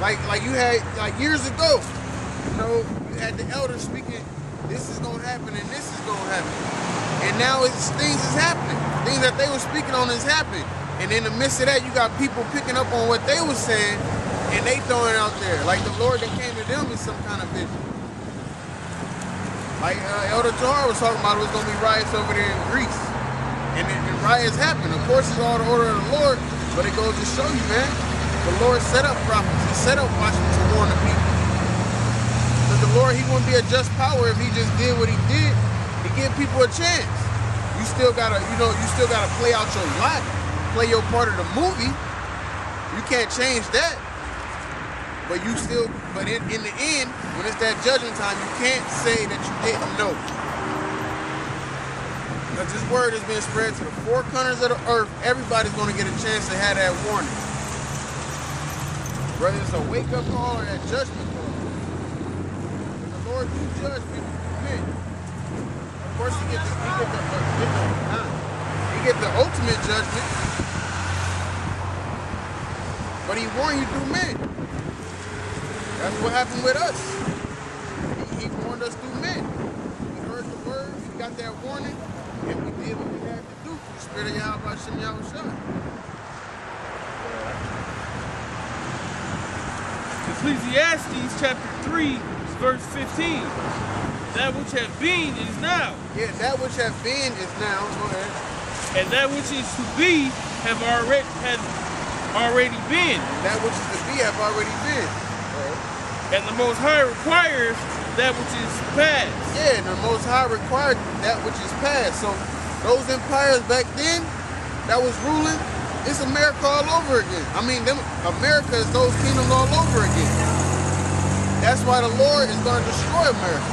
Like you had like years ago, you know, you had the elders speaking, this is gonna happen and this is gonna happen. And now things is happening. Things that they were speaking on is happening. And in the midst of that, you got people picking up on what they were saying and they throwing it out there. Like the Lord that came to them is some kind of vision. Like Elder Tahar was talking about, it was gonna be riots over there in Greece. And riots happen. Of course, it's all the order of the Lord, but it goes to show you, man, the Lord set up prophets. He set up watchmen to warn the people. Because the Lord, he wouldn't be a just power if he just did what he did. He give people a chance. You still gotta, you still gotta play out your life, play your part of the movie. You can't change that. But you still, but in the end, when it's that judgment time, you can't say that you didn't know. Because this word has been spread to the four corners of the earth. Everybody's going to get a chance to have that warning. Whether it's a wake-up call or a judgment call. The Lord do judge people through men. Of course, he get the ultimate judgment. But he warned you through men. That's what happened with us. He warned us through men. We heard the word, we got that warning. And we did what we had to do for the Spirit of Yahweh Hashem Yahushua. Ecclesiastes chapter 3, verse 15. That which hath been is now. Yeah, that which hath been is now. Go ahead. And that which is to be have already been. And that which is to be have already been. And the Most High requires that which is past. Yeah, and the Most High required that which is past. So those empires back then that was ruling, it's America all over again. I mean, America is those kingdoms all over again. That's why the Lord is going to destroy America.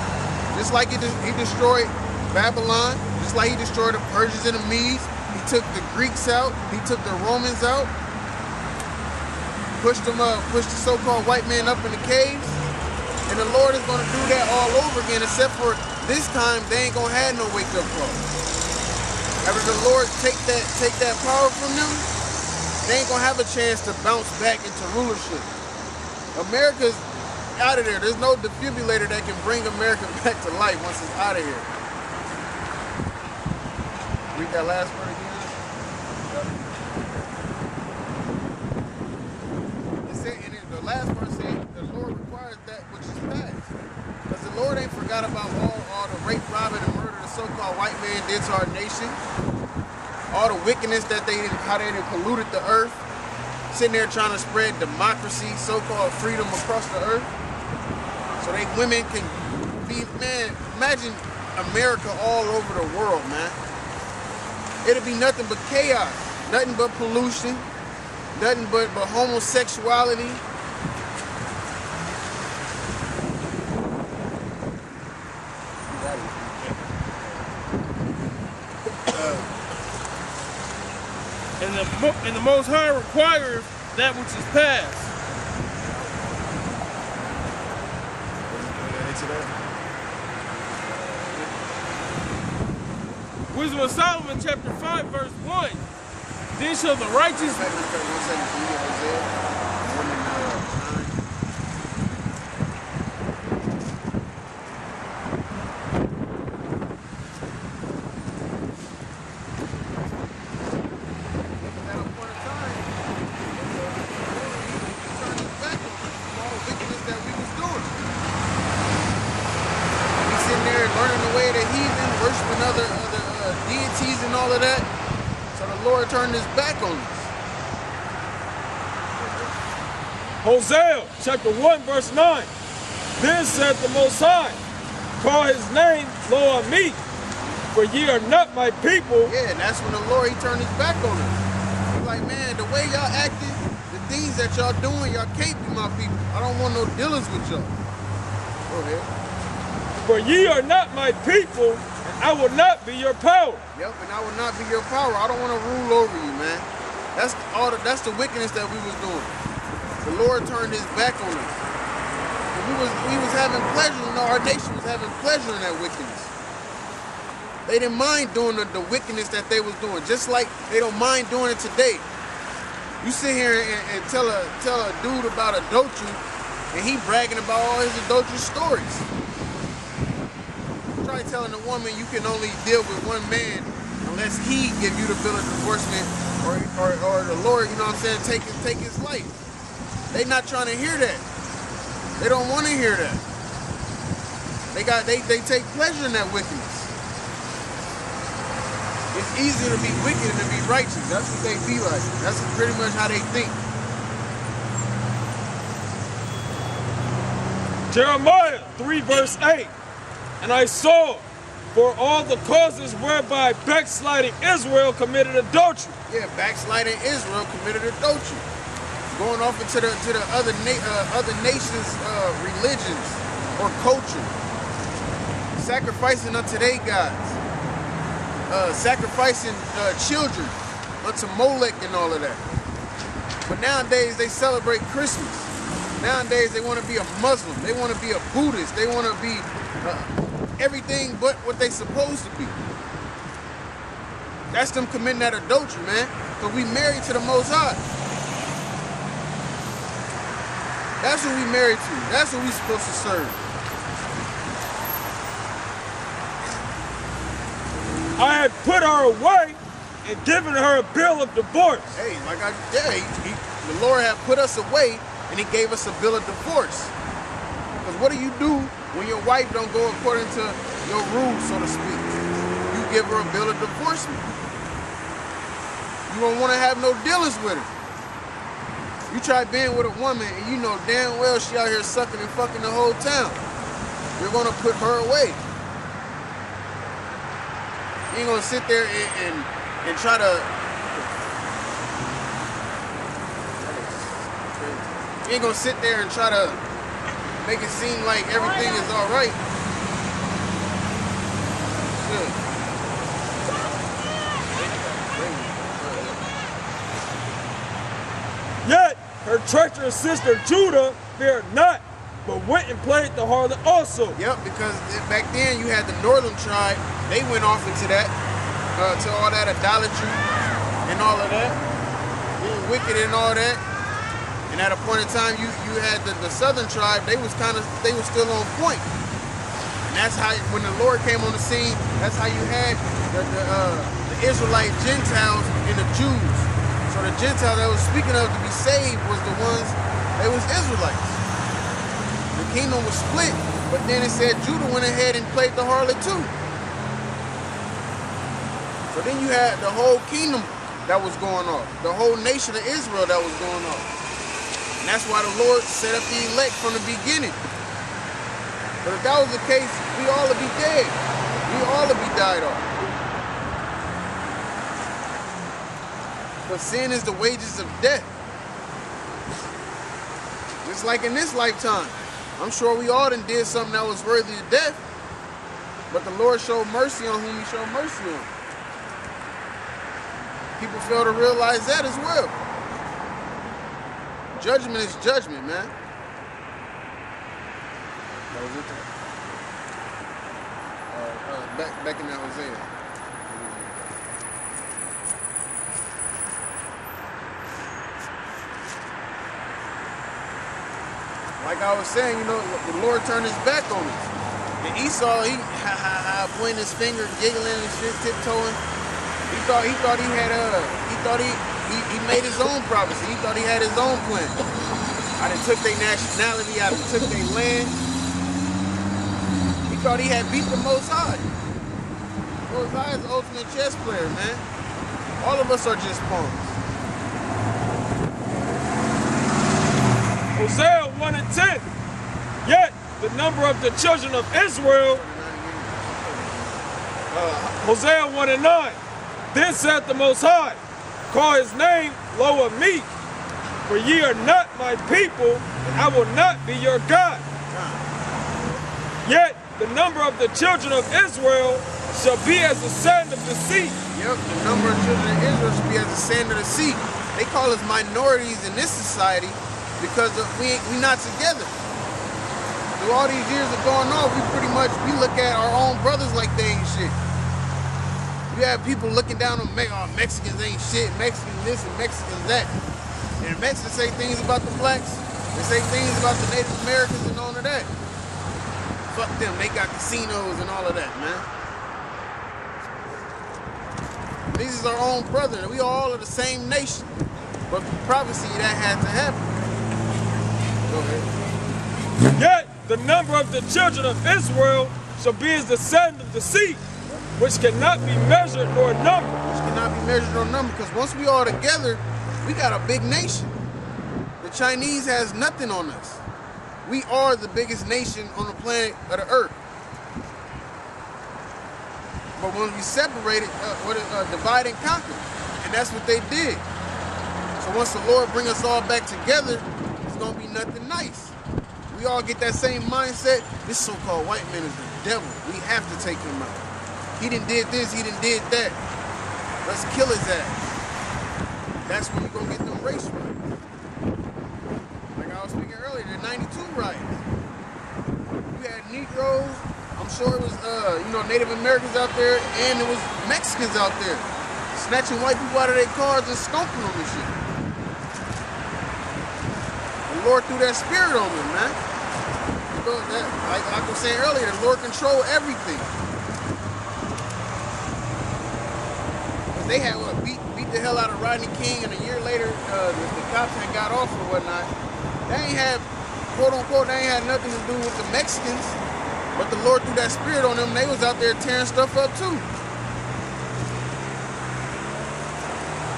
Just like he destroyed Babylon, just like he destroyed the Persians and the Medes. He took the Greeks out. He took the Romans out. Pushed the so-called white man up in the caves. And the Lord is going to do that all over again, except for this time they ain't going to have no wake-up call. After the Lord take that power from them, they ain't going to have a chance to bounce back into rulership. America's out of there. There's no defibrillator that can bring America back to life once it's out of here. Read that last part again. The last part said the Lord requires that which is past. Because the Lord ain't forgot about all the rape, robbing, and murder the so-called white man did to our nation. All the wickedness that how they polluted the earth. Sitting there trying to spread democracy, so-called freedom across the earth. So women can be, man, imagine America all over the world, man. It'll be nothing but chaos, nothing but pollution, nothing but homosexuality. And the Most High requires that which is past. Wisdom of Solomon, chapter 5, verse 1. Then shall the righteous... deities and all of that. So the Lord turned his back on us. Hosea chapter 1 verse 9. Then said the Most High, call his name Loammi, for ye are not my people. Yeah, and that's when the Lord, he turned his back on us. He's like, man, the way y'all acting, the things that y'all doing, y'all can't be my people. I don't want no dealings with y'all. Go ahead. For ye are not my people, and I will not be your power. Yep, and I will not be your power. I don't want to rule over you, man. That's the wickedness that we was doing. The Lord turned his back on us. And we was having pleasure, our nation was having pleasure in that wickedness. They didn't mind doing the wickedness that they was doing, just like they don't mind doing it today. You sit here and tell a dude about adultery, and he bragging about all his adultery stories. Try telling a woman you can only deal with one man unless he give you the bill of divorcement or the Lord, you know what I'm saying, take his life. They not trying to hear that. They don't want to hear that. They take pleasure in that wickedness. It's easier to be wicked than to be righteous. That's what they be like. That's pretty much how they think. Jeremiah 3 verse 8. And I saw for all the causes whereby backsliding Israel committed adultery. Yeah, backsliding Israel committed adultery. Going off into the other nations' religions or culture. Sacrificing unto their gods. Sacrificing children unto Molech and all of that. But nowadays they celebrate Christmas. Nowadays they want to be a Muslim. They want to be a Buddhist. They want to be everything but what they supposed to be. That's them committing that adultery, man. Because we married to the Most High. That's who we married to. That's who we supposed to serve. I had put her away and given her a bill of divorce. Hey, the Lord had put us away and he gave us a bill of divorce. Because what do you do when your wife don't go according to your rules, so to speak? You give her a bill of divorcement. You don't want to have no dealings with her. You try being with a woman and you know damn well she out here sucking and fucking the whole town. You're going to put her away. You ain't gonna sit there and try to. You ain't gonna sit there and try to make it seem like everything is all right. Yet her treacherous sister Judah feared not, but went and played the harlot also. Yep, because back then you had the northern tribe. They went off into that, to all that idolatry and all of that, being wicked and all that. And at a point in time, you had the southern tribe. They was still on point. And that's how, when the Lord came on the scene, that's how you had the Israelite Gentiles and the Jews. So the Gentiles that was speaking of to be saved was the ones, they was Israelites. The kingdom was split, but then it said Judah went ahead and played the harlot too. So then you had the whole kingdom that was going off, the whole nation of Israel that was going off. And that's why the Lord set up the elect from the beginning. But if that was the case, we all would be dead. We all would be died off. But sin is the wages of death. Just like in this lifetime. I'm sure we all done did something that was worthy of death. But the Lord showed mercy on whom he showed mercy on. People fail to realize that as well. Judgment is judgment, man. That was it. Back in that Hosea. Like I was saying, you know, the Lord turned his back on us. And Esau, he pointing his finger, giggling and shit, tiptoeing. He thought he made his own prophecy. He thought he had his own plan. I done took their nationality, I done took their land. He thought he had beat the Most High. Most High is the ultimate chess player, man. All of us are just pawns. Hosea 1 and 10. Yet the number of the children of Israel. Hosea 1 and 9. Then said the Most High, call his name Loammi, for ye are not my people, and I will not be your God. Yet the number of the children of Israel shall be as the sand of the sea. Yep, the number of children of Israel should be as the sand of the sea. They call us minorities in this society because we not together. Through all these years of going on, we look at our own brothers like they ain't shit. You have people looking down on Mexicans ain't shit, Mexicans this and Mexicans that. And Mexicans say things about the blacks. They say things about the Native Americans and all of that. Fuck them. They got casinos and all of that, man. These is our own brother. We all are the same nation. But prophecy, that had to happen. Go ahead. Yet the number of the children of Israel shall be as the sand of the sea, which cannot be measured nor numbered. Which cannot be measured or numbered, because once we all together, we got a big nation. The Chinese has nothing on us. We are the biggest nation on the planet of the earth. But when we separated, divide and conquer, and that's what they did. So once the Lord bring us all back together, it's gonna be nothing nice. We all get that same mindset. This so-called white man is the devil. We have to take him out. He done did this, he done did that. Let's kill his ass. That's when we gonna get them race riots. Like I was speaking earlier, the 92 riots. You had Negroes, I'm sure it was Native Americans out there, and it was Mexicans out there, snatching white people out of their cars and stomping them and shit. The Lord threw that spirit on them, man. Like I was saying earlier, the Lord controlled everything. They had beat the hell out of Rodney King, and a year later, the cops had got off or whatnot. They ain't had, quote unquote, they ain't had nothing to do with the Mexicans, but the Lord threw that spirit on them. They was out there tearing stuff up too.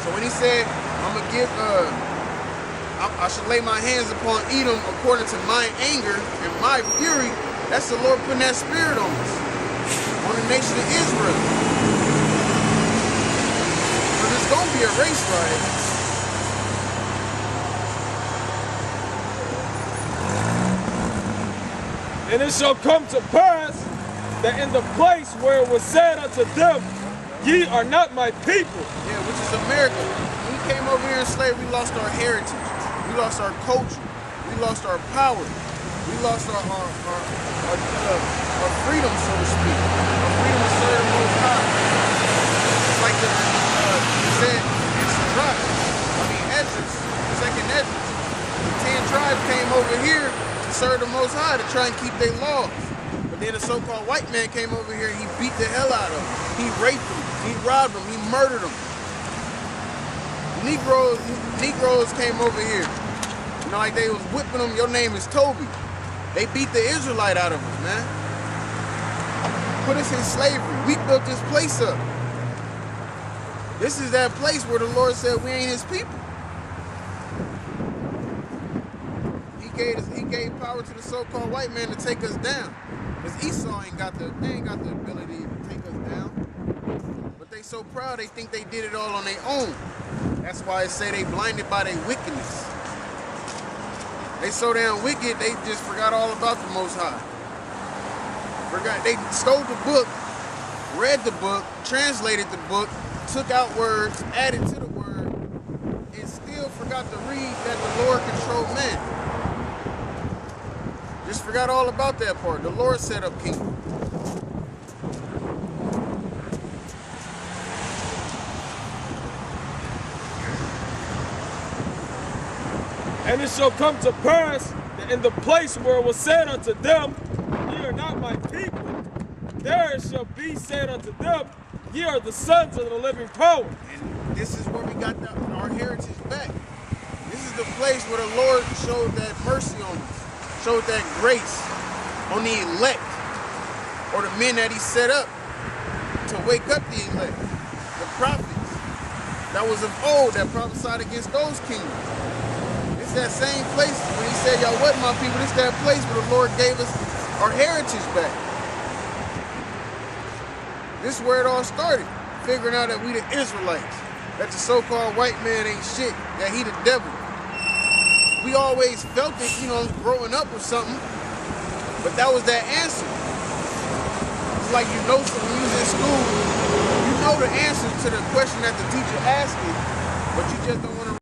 So when he said, I'm gonna give, I should lay my hands upon Edom according to my anger and my fury, that's the Lord putting that spirit on us, on the nation of Israel. It's gonna be a race riot. And it shall come to pass that in the place where it was said unto them, ye are not my people. Yeah, which is America. When we came over here in slavery, we lost our heritage. We lost our culture. We lost our power. We lost our freedom, so to speak. Our freedom to serve the Most High. It's like the said in Sirach, Esdras, second Esdras. The 10 tribes came over here to serve the Most High, to try and keep their laws. But then the so-called white man came over here, he beat the hell out of them. He raped them, he robbed them, he murdered them. Negroes came over here. Like they was whipping them, your name is Toby. They beat the Israelite out of us, man. Put us in slavery. We built this place up. This is that place where the Lord said we ain't his people. He gave power to the so-called white man to take us down. Because Esau ain't got the ability to take us down. But they so proud they think they did it all on their own. That's why it say they blinded by their wickedness. They so damn wicked, they just forgot all about the Most High. They stole the book, read the book, translated the book, took out words, added to the word, and still forgot to read that the Lord controlled man. Just forgot all about that part. The Lord set up kingdom. And it shall come to pass that in the place where it was said unto them, ye are not my people, there it shall be said unto them, ye are the sons of the living power. And this is where we got our heritage back. This is the place where the Lord showed that mercy on us, showed that grace on the elect, or the men that he set up to wake up the elect, the prophets that was of old that prophesied against those kingdoms. That same place when he said, y'all wasn't my people, it's that place where the Lord gave us our heritage back. This is where it all started, figuring out that we the Israelites, that the so-called white man ain't shit, that he the devil. We always felt it, growing up or something, but that was that answer. It's like when you was in school, you know the answer to the question that the teacher asked you, but you just don't want